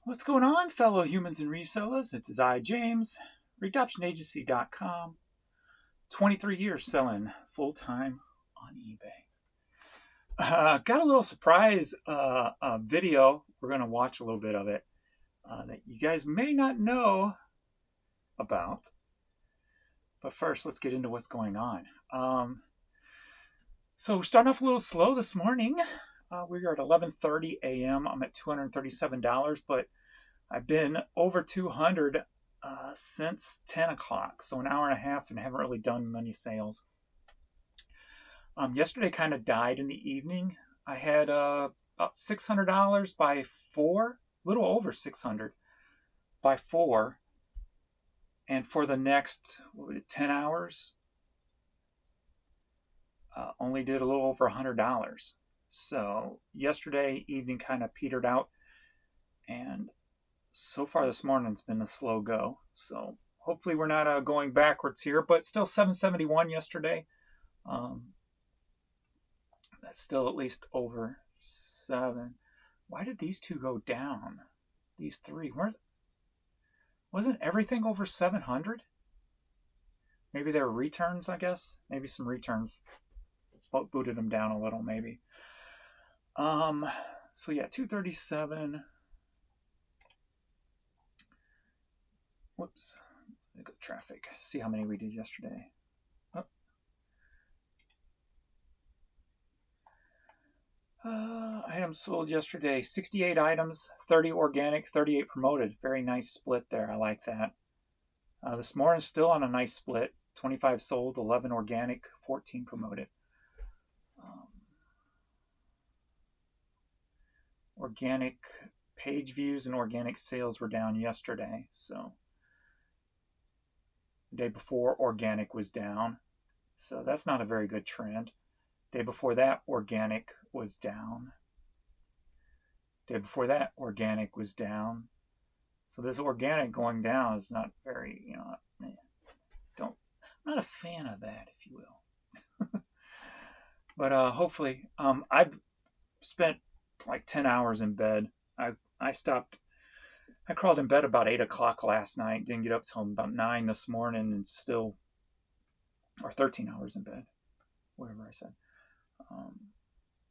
What's going on, fellow humans and resellers? It's I, James, readoptionagency.com. 23 years selling full-time on eBay. Got a little surprise video. We're going to watch a little bit of it that you guys may not know about. But first, let's get into what's going on. So we're starting off a little slow this morning. We're at 11:30 a.m. I'm at $237, but I've been over 200 since 10 o'clock, so an hour and a half, and haven't really done many sales. Yesterday kind of died in the evening. I had about $600 by 4, a little over 600 by 4, and for the next 10 hours, only did a little over $100. So yesterday evening kind of petered out, and so far this morning it's been a slow go. So hopefully we're not going backwards here, but still 771 yesterday. That's still at least over 7. Why did these two go down? These three, wasn't everything over 700? Maybe they were returns, I guess. Maybe some returns booted them down a little, maybe. So yeah, 237. Whoops. Look at traffic. See how many we did yesterday. Items sold yesterday, 68 items, 30 organic, 38 promoted. Very nice split there. I like that. This morning still on a nice split. 25 sold, 11 organic, 14 promoted. Organic page views and organic sales were down yesterday. So the day before, organic was down. So that's not a very good trend. Day before that, organic was down. Day before that, organic was down. So this organic going down is not very, I'm not a fan of that, if you will. But hopefully, I've spent like 10 hours in bed. I crawled in bed about 8 o'clock last night, didn't get up till about 9 this morning, and still, or 13 hours in bed, whatever I said.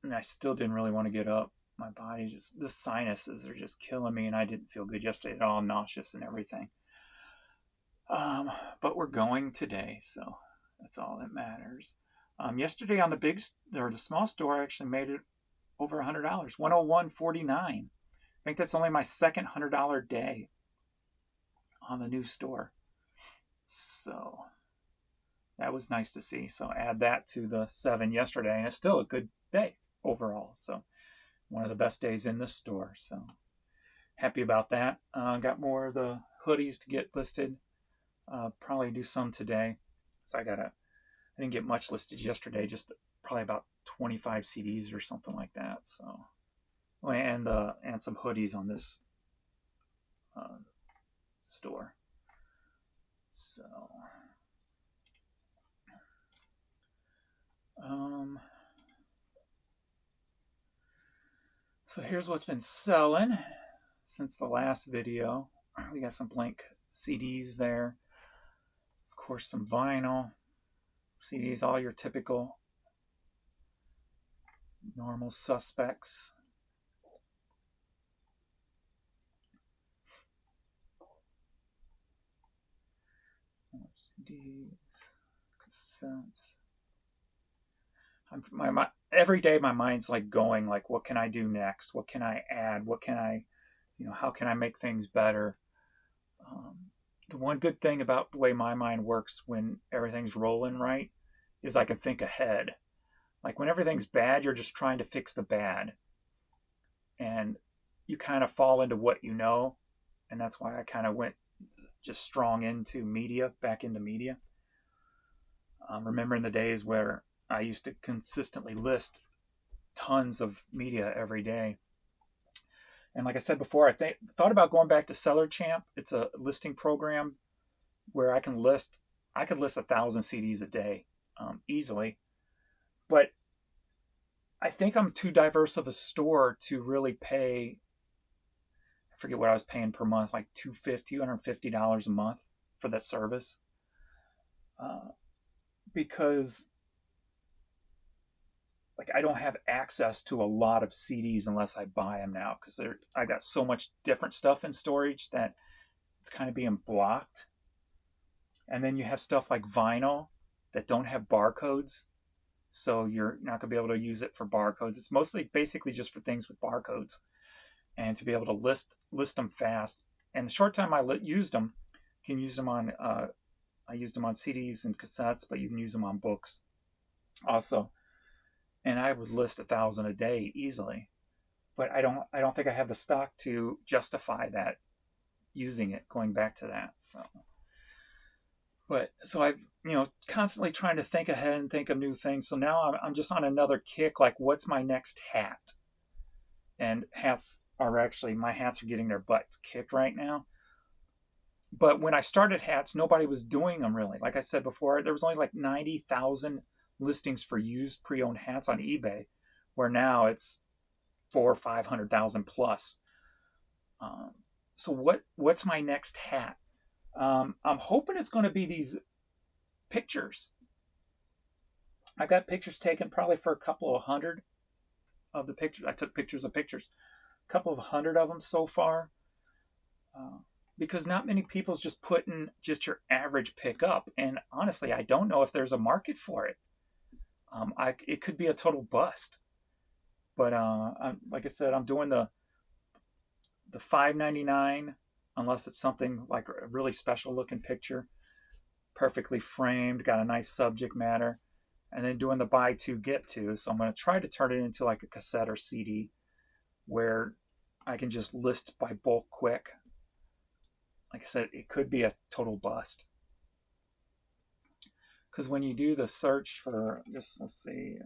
And I still didn't really want to get up. My body the sinuses are just killing me, and I didn't feel good yesterday at all, nauseous and everything. But we're going today, so that's all that matters. Yesterday on the small store, I actually made it over $100, $101.49. I think that's only my second $100 day on the new store. So that was nice to see. So add that to the 7 yesterday, and it's still a good day overall. So one of the best days in the store. So happy about that. Got more of the hoodies to get listed. Probably do some today. So I didn't get much listed yesterday, just probably about 25 CDs or something like that. So, and some hoodies on this store. So here's what's been selling since the last video. We got some blank CDs there. Of course, some vinyl CDs, all your typical normal suspects. CDs, cassettes. Every day my mind's like going, like, what can I do next? What can I add? What can I, how can I make things better? The one good thing about the way my mind works when everything's rolling right is I can think ahead. Like when everything's bad, you're just trying to fix the bad. And you kind of fall into what you know. And that's why I kind of went just strong back into media. Remembering the days where I used to consistently list tons of media every day. And like I said before, I thought about going back to Seller Champ. It's a listing program where I could list 1,000 CDs a day easily. But I think I'm too diverse of a store to really pay forget what I was paying per month, like $250 a month for that service. Because like I don't have access to a lot of CDs unless I buy them now, because I got so much different stuff in storage that it's kind of being blocked. And then you have stuff like vinyl that don't have barcodes, so you're not going to be able to use it for barcodes. It's mostly basically just for things with barcodes, and to be able to list them fast. And the short time I used them, you can use them on I used them on CDs and cassettes, but you can use them on books also. And I would list 1,000 a day easily, but I don't think I have the stock to justify that, using it, going back to that. So I've, constantly trying to think ahead and think of new things. So now I'm just on another kick. Like, what's my next hat? And my hats are getting their butts kicked right now. But when I started hats, nobody was doing them really. Like I said before, there was only like 90,000 listings for used pre-owned hats on eBay, where now it's 400,000 or 500,000 plus. So what's my next hat? I'm hoping it's going to be these pictures. I got pictures taken probably for a couple of hundred of the pictures. I took pictures of pictures, a couple of hundred of them so far, because not many people's just putting just your average pick up. And honestly, I don't know if there's a market for it. It could be a total bust. But like I said, I'm doing the $5.99, unless it's something like a really special looking picture, perfectly framed, got a nice subject matter, and then doing the buy two get two. So I'm going to try to turn it into like a cassette or CD, where I can just list by bulk quick. Like I said, it could be a total bust, because when you do the search for this, let's see,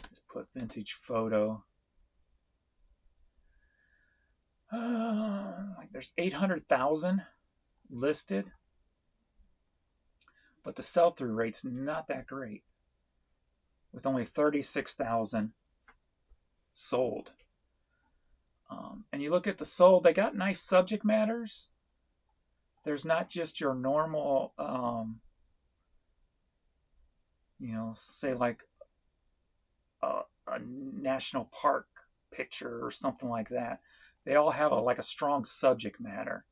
just put vintage photo. Like there's 800,000 listed, but the sell-through rate's not that great, with only 36,000 sold. And you look at the sold, they got nice subject matters. There's not just your normal, say like a national park picture or something like that. They all have a strong subject matter.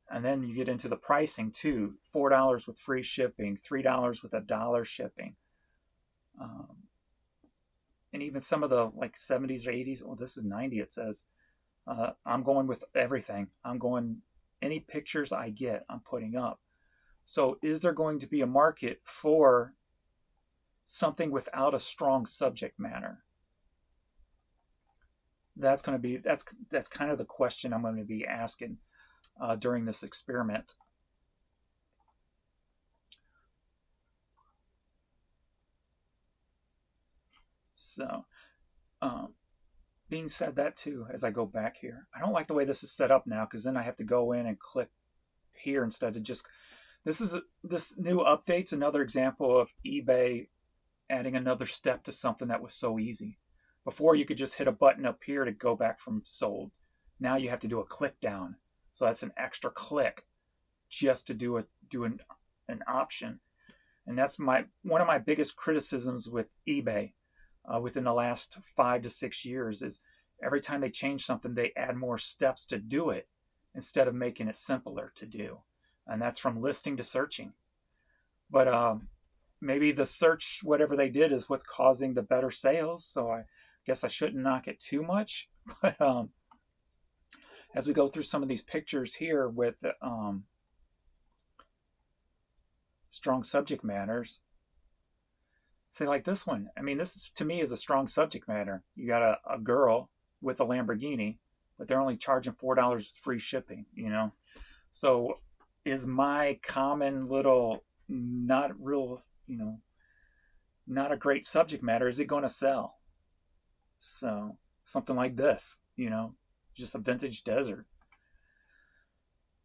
And then you get into the pricing too. $4 with free shipping, $3 with $1 shipping. And even some of the like 70s or 80s, well, this is 90, it says. I'm going with everything. Any pictures I get, I'm putting up. So is there going to be a market for something without a strong subject matter? That's kind of the question I'm going to be asking during this experiment. So, being said that too, as I go back here, I don't like the way this is set up now, because then I have to go in and click here instead of just. This new update's another example of eBay adding another step to something that was so easy. Before, you could just hit a button up here to go back from sold. Now you have to do a click down. So that's an extra click just to do an option. And that's one of my biggest criticisms with eBay within the last 5 to 6 years is every time they change something, they add more steps to do it instead of making it simpler to do. And that's from listing to searching. But maybe the search, whatever they did, is what's causing the better sales. So I guess I shouldn't knock it too much. But as we go through some of these pictures here with strong subject matters, say like this one. I mean, this is, to me, is a strong subject matter. You got a girl with a Lamborghini, but they're only charging $4 free shipping, So is my common little, not a great subject matter, is it going to sell? So something like this, just a vintage desert.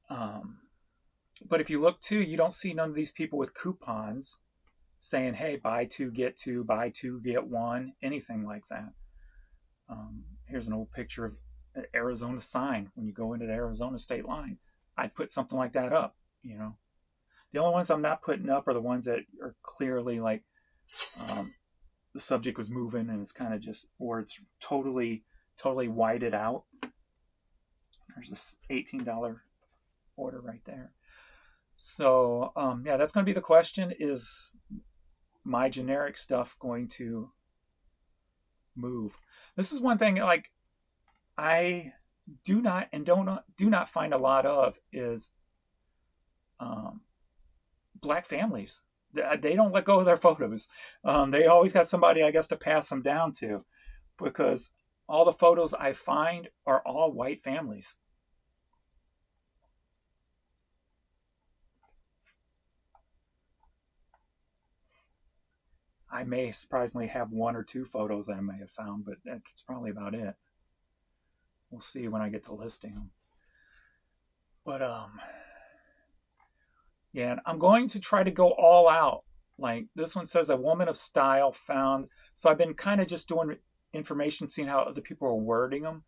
But if you look too, you don't see none of these people with coupons. saying, hey, buy two, buy two, get one, anything like that. Here's an old picture of an Arizona sign. When you go into the Arizona state line, I'd put something like that up, you know. The only ones I'm not putting up are the ones that are clearly like the subject was moving and it's kind of just, or it's totally whited out. There's this $18 order right there. So yeah, that's going to be the question: is my generic stuff going to move? This is one thing like I do not find a lot of is black families. They don't let go of their photos. They always got somebody, I guess, to pass them down to, because all the photos I find are all white families. I may surprisingly have one or two photos I may have found, but that's probably about it. We'll see when I get to listing them. But yeah, I'm going to try to go all out. Like this one says, a woman of style found. So I've been kind of just doing information, seeing how other people are wording them.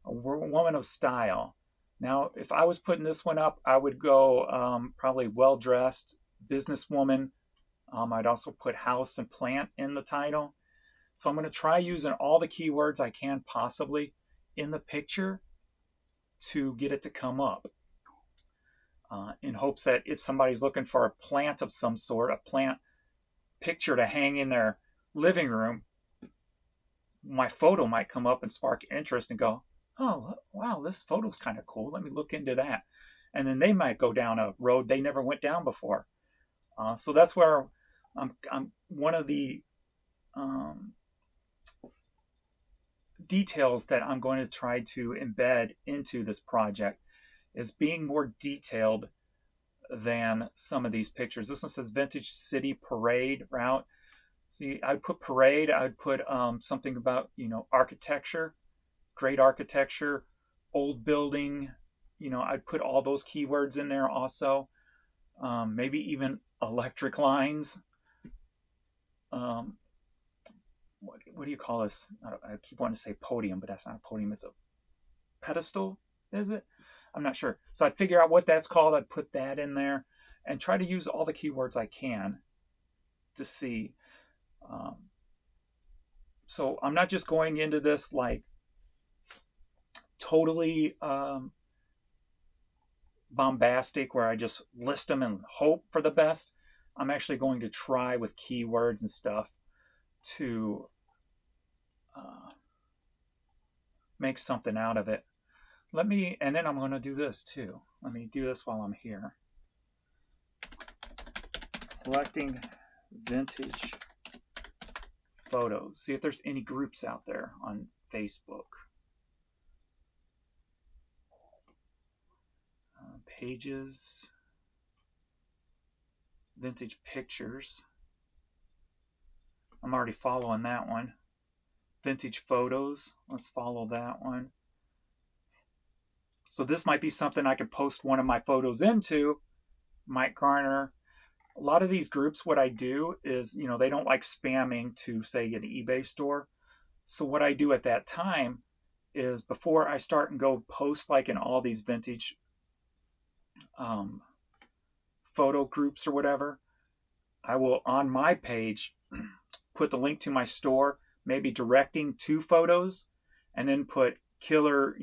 A woman of style. Now, if I was putting this one up, I would go probably well-dressed businesswoman. I'd also put house and plant in the title. So I'm going to try using all the keywords I can possibly in the picture to get it to come up. In hopes that if somebody's looking for a plant of some sort, a plant picture to hang in their living room, my photo might come up and spark interest and go, oh, wow, this photo's kind of cool. Let me look into that. And then they might go down a road they never went down before. So that's where I'm one of the details that I'm going to try to embed into this project is being more detailed than some of these pictures. This one says Vintage City Parade Route. See, I'd put parade, I'd put something about, architecture, great architecture, old building, I'd put all those keywords in there also. Maybe even electric lines. What do you call this? I keep wanting to say podium, but that's not a podium. It's a pedestal, is it? I'm not sure. So I'd figure out what that's called. I'd put that in there and try to use all the keywords I can to see. So I'm not just going into this like totally bombastic where I just list them and hope for the best. I'm actually going to try with keywords and stuff to make something out of it. And then I'm going to do this too. Let me do this while I'm here. Collecting vintage photos. See if there's any groups out there on Facebook. Pages. Vintage pictures. I'm already following that one. Vintage photos. Let's follow that one. So this might be something I could post one of my photos into. Might garner. A lot of these groups, what I do is, they don't like spamming to, say, an eBay store. So what I do at that time is before I start and go post like in all these vintage photo groups or whatever, I will on my page put the link to my store, maybe directing to photos, and then put killer,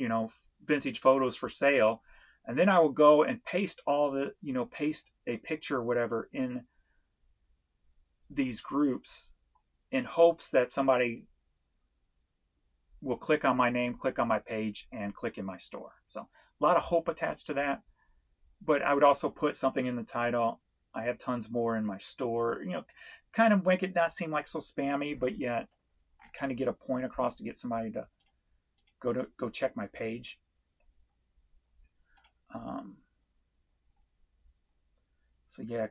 vintage photos for sale. And then I will go and paste all the, paste a picture or whatever in these groups in hopes that somebody will click on my name, click on my page, and click in my store. So a lot of hope attached to that. But I would also put something in the title. I have tons more in my store, kind of make it not seem like so spammy, but yet kind of get a point across to get somebody to go check my page. So yeah,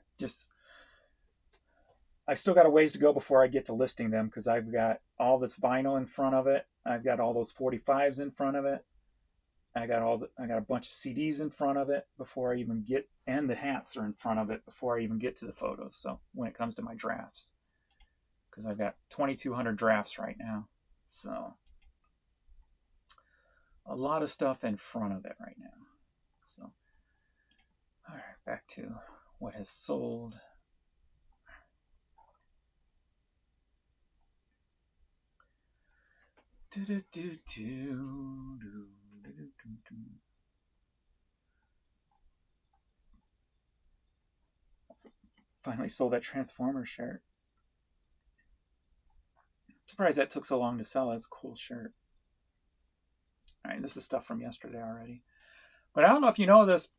I've still got a ways to go before I get to listing them because I've got all this vinyl in front of it. I've got all those 45s in front of it. I got a bunch of CDs in front of it before I even get, and the hats are in front of it before I even get to the photos. So when it comes to my drafts, because I've got 2,200 drafts right now, so a lot of stuff in front of it right now. So, all right, back to what has sold. Finally sold that Transformer shirt. Surprised that took so long to sell. That's a cool shirt. All right, this is stuff from yesterday already. But I don't know if you know this.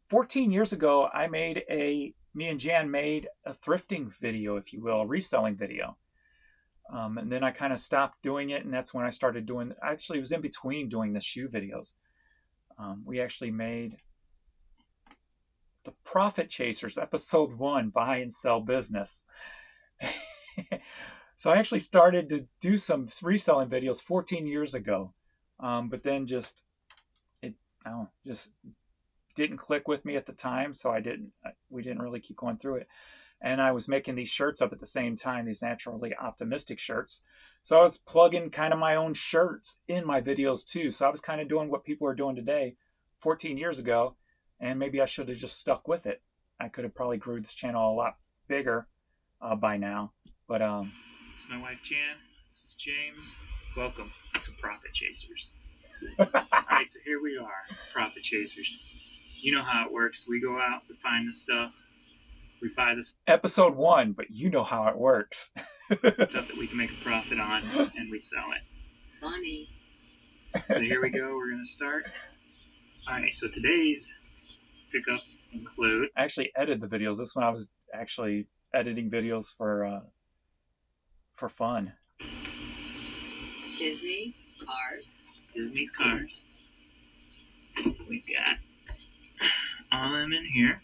14 years ago, me and Jan made a thrifting video, if you will, a reselling video. And then I kind of stopped doing it, and that's when I started doing, actually it was in between doing the shoe videos. We actually made the Profit Chasers, episode 1, Buy and Sell Business. So I actually started to do some reselling videos 14 years ago. But then just didn't click with me at the time, so we didn't really keep going through it. And I was making these shirts up at the same time, these naturally optimistic shirts. So I was plugging kind of my own shirts in my videos too. So I was kind of doing what people are doing today 14 years ago, and maybe I should have just stuck with it. I could have probably grew this channel a lot bigger by now. But it's my wife Jan. This is James. Welcome to Profit Chasers. All right, so here we are, Profit Chasers. You know how it works. We go out, we find the stuff, we buy the stuff. Episode 1, but you know how it works. Stuff that we can make a profit on, and we sell it. Funny. So here we go. We're going to start. All right, so today's pickups include... I actually edited the videos. This one I was actually editing videos for fun. Disney's cars. Disney's cars. We've got all of them in here.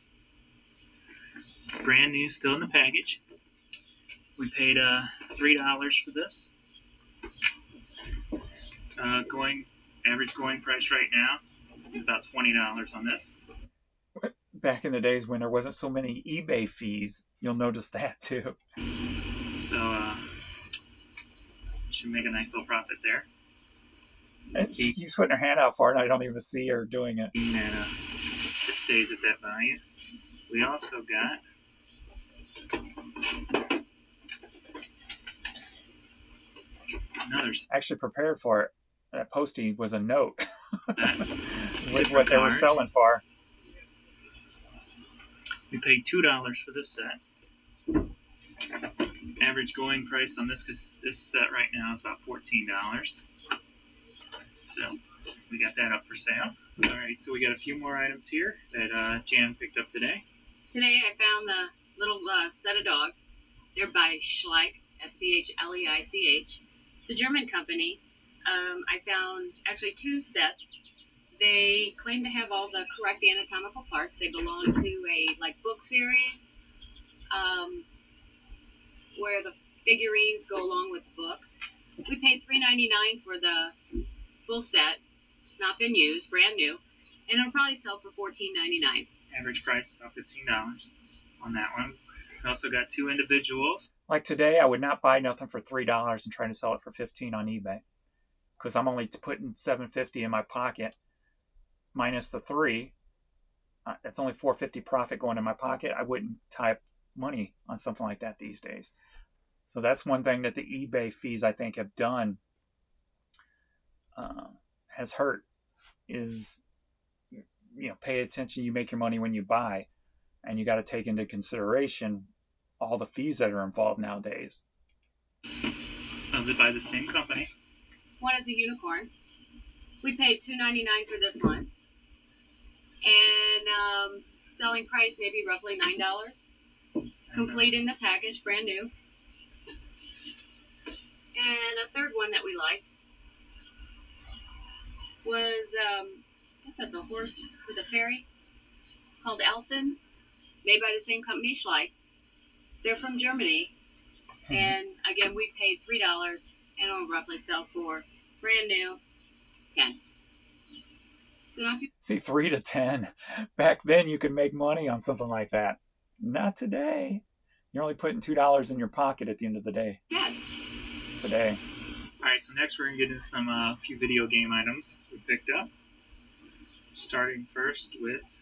Brand new, still in the package. We paid $3 for this. Average going price right now is about $20 on this. Back in the days when there wasn't so many eBay fees, you'll notice that too. So should make a nice little profit there. And she keeps putting her hand out for it, and I don't even see her doing it. And it stays at that value. We also got another. Actually prepared for it. That posting was a note with what they were selling for. We paid $2 for this set. Average going price on this, because this set right now is about $14. So we got that up for sale. All right, so we got a few more items here that Jan picked up today. Today I found the little set of dogs. They're by Schleich, Schleich. It's a German company. I found actually 2 sets. They claim to have all the correct anatomical parts. They belong to a book series where the figurines go along with the books. We paid $3.99 for the full set. It's not been used, brand new, and it'll probably sell for $14.99. Average price about $15 on that one. We also got 2 individuals. Like today, I would not buy nothing for $3 and trying to sell it for $15 on eBay, because I'm only putting $7.50 in my pocket minus the $3. That's only $4.50 profit going in my pocket. I wouldn't type money on something like that these days. So that's one thing that the eBay fees, I think, have done, has hurt, is, pay attention. You make your money when you buy, and you got to take into consideration all the fees that are involved nowadays. By the same company. One is a unicorn. We paid $2.99 for this one, and selling price maybe roughly $9. Complete in the package, brand new. And a third one that we liked was, I guess that's a horse with a fairy, called Elfin, made by the same company, Schleich. They're from Germany. And again, we paid $3, and it'll roughly sell for brand new $10. So not too See, 3 to 10. Back then, you could make money on something like that. Not today. You're only putting $2 in your pocket at the end of the day. bad. Today. All right, so next we're gonna get into some few video game items we picked up. Starting first with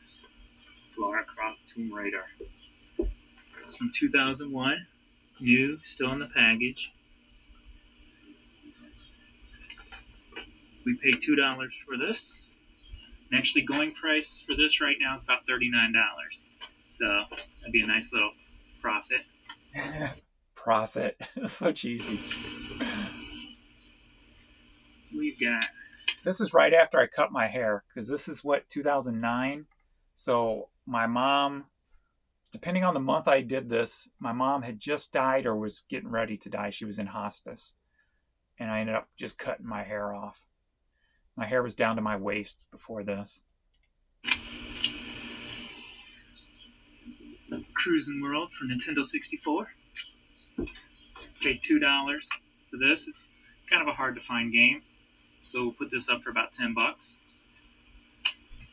Lara Croft Tomb Raider. It's from 2001, new, still in the package. We paid $2 for this. And actually, going price for this right now is about $39. So that'd be a nice little profit. Profit. So cheesy. We've got This is right after I cut my hair, because this is what, 2009? So my mom, depending on the month I did this, my mom had just died or was getting ready to die. She was in hospice. And I ended up just cutting my hair off. My hair was down to my waist before this. Cruising World for Nintendo 64. Paid $2 for this. It's kind of a hard to find game. So we'll put this up for about $10.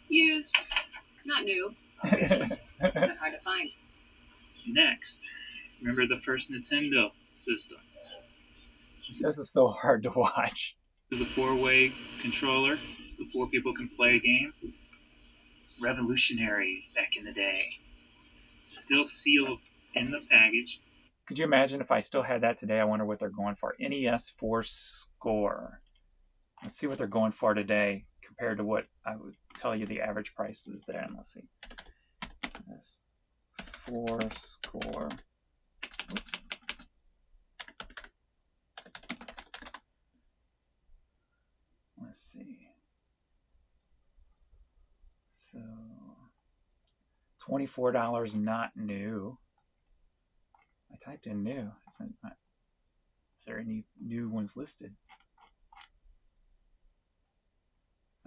Used, not new, obviously, but hard to find. Next, remember the first Nintendo system? This is so hard to watch. This is a 4-way controller, so 4 people can play a game. Revolutionary back in the day. Still sealed in the package. Could you imagine if I still had that today? I wonder what they're going for. NES 4 score. Let's see what they're going for today compared to what I would tell you the average price is there. And let's see. This 4 score. Oops. Let's see. So $24 not new. I typed in new. Is there any new ones listed?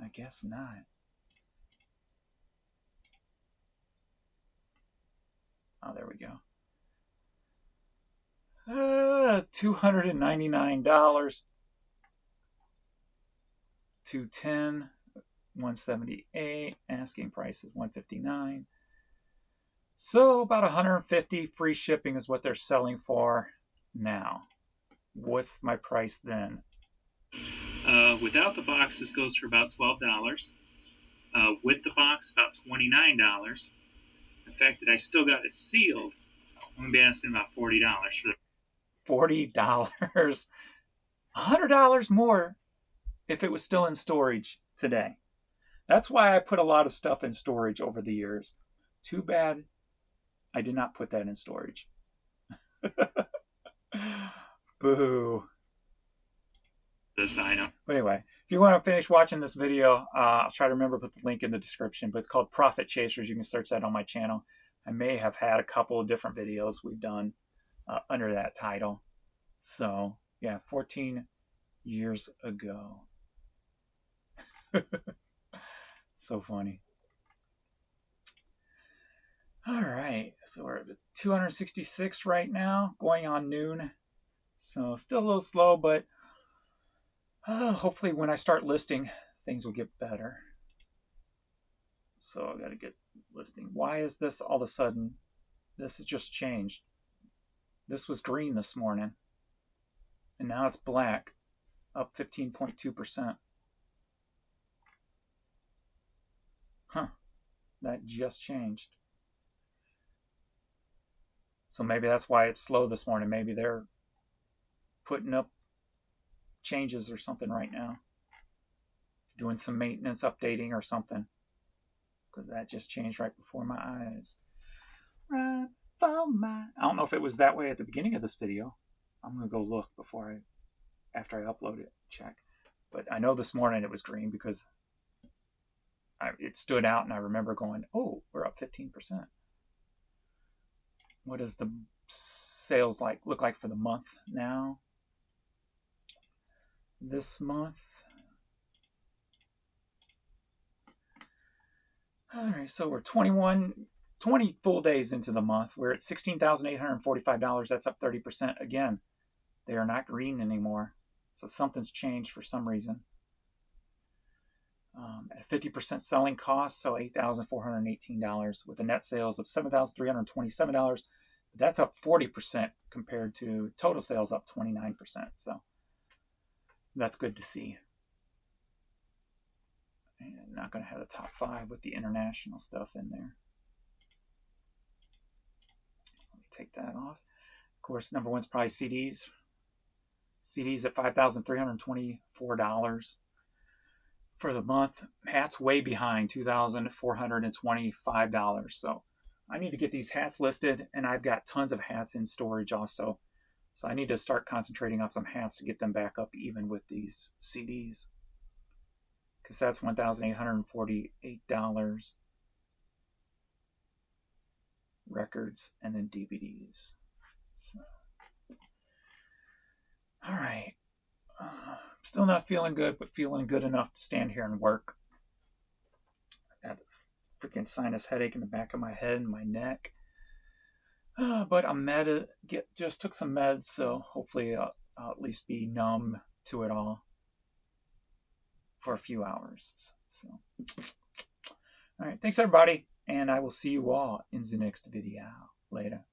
I guess not. Oh, there we go. $299. 210, 178. Asking price is $159. So about $150 free shipping is what they're selling for now. What's my price then? Without the box, this goes for about $12. With the box, about $29. The fact that I still got it sealed, I'm going to be asking about $40 for that. $40. $100 more if it was still in storage today. That's why I put a lot of stuff in storage over the years. Too bad I did not put that in storage. Boo. This item. But anyway, if you want to finish watching this video, I'll try to remember to put the link in the description. But it's called Profit Chasers. You can search that on my channel. I may have had a couple of different videos we've done under that title. So, yeah, 14 years ago. So funny. All right, so we're at 266 right now, going on noon. So still a little slow, but hopefully when I start listing, things will get better. So I got to get listing. Why is this all of a sudden? This has just changed. This was green this morning, and now it's black, up 15.2%. Huh, that just changed. So maybe that's why it's slow this morning. Maybe they're putting up changes or something right now. Doing some maintenance updating or something. Because that just changed right before my eyes. Right for my... I don't know if it was that way at the beginning of this video. I'm going to go look after I upload it, check. But I know this morning it was green because it stood out and I remember going, oh, we're up 15%. What does the sales look like for the month now? This month. All right, so we're 20 full days into the month. We're at $16,845. That's up 30%. Again, they are not green anymore. So something's changed for some reason. at 50% selling cost, so $8,418 with the net sales of $7,327. That's up 40% compared to total sales up 29%. So that's good to see. And not going to have the top 5 with the international stuff in there. Let me take that off. Of course, number one's probably CDs. CDs at $5,324 for the month. Hats way behind, $2,425. So I need to get these hats listed, and I've got tons of hats in storage also. So I need to start concentrating on some hats to get them back up even with these CDs. Cassettes, $1,848. Records, and then DVDs. So, all right. Still not feeling good, but feeling good enough to stand here and work. I got this freaking sinus headache in the back of my head and my neck. But I'm just took some meds, so hopefully I'll at least be numb to it all for a few hours. So, all right, thanks everybody, and I will see you all in the next video. Later.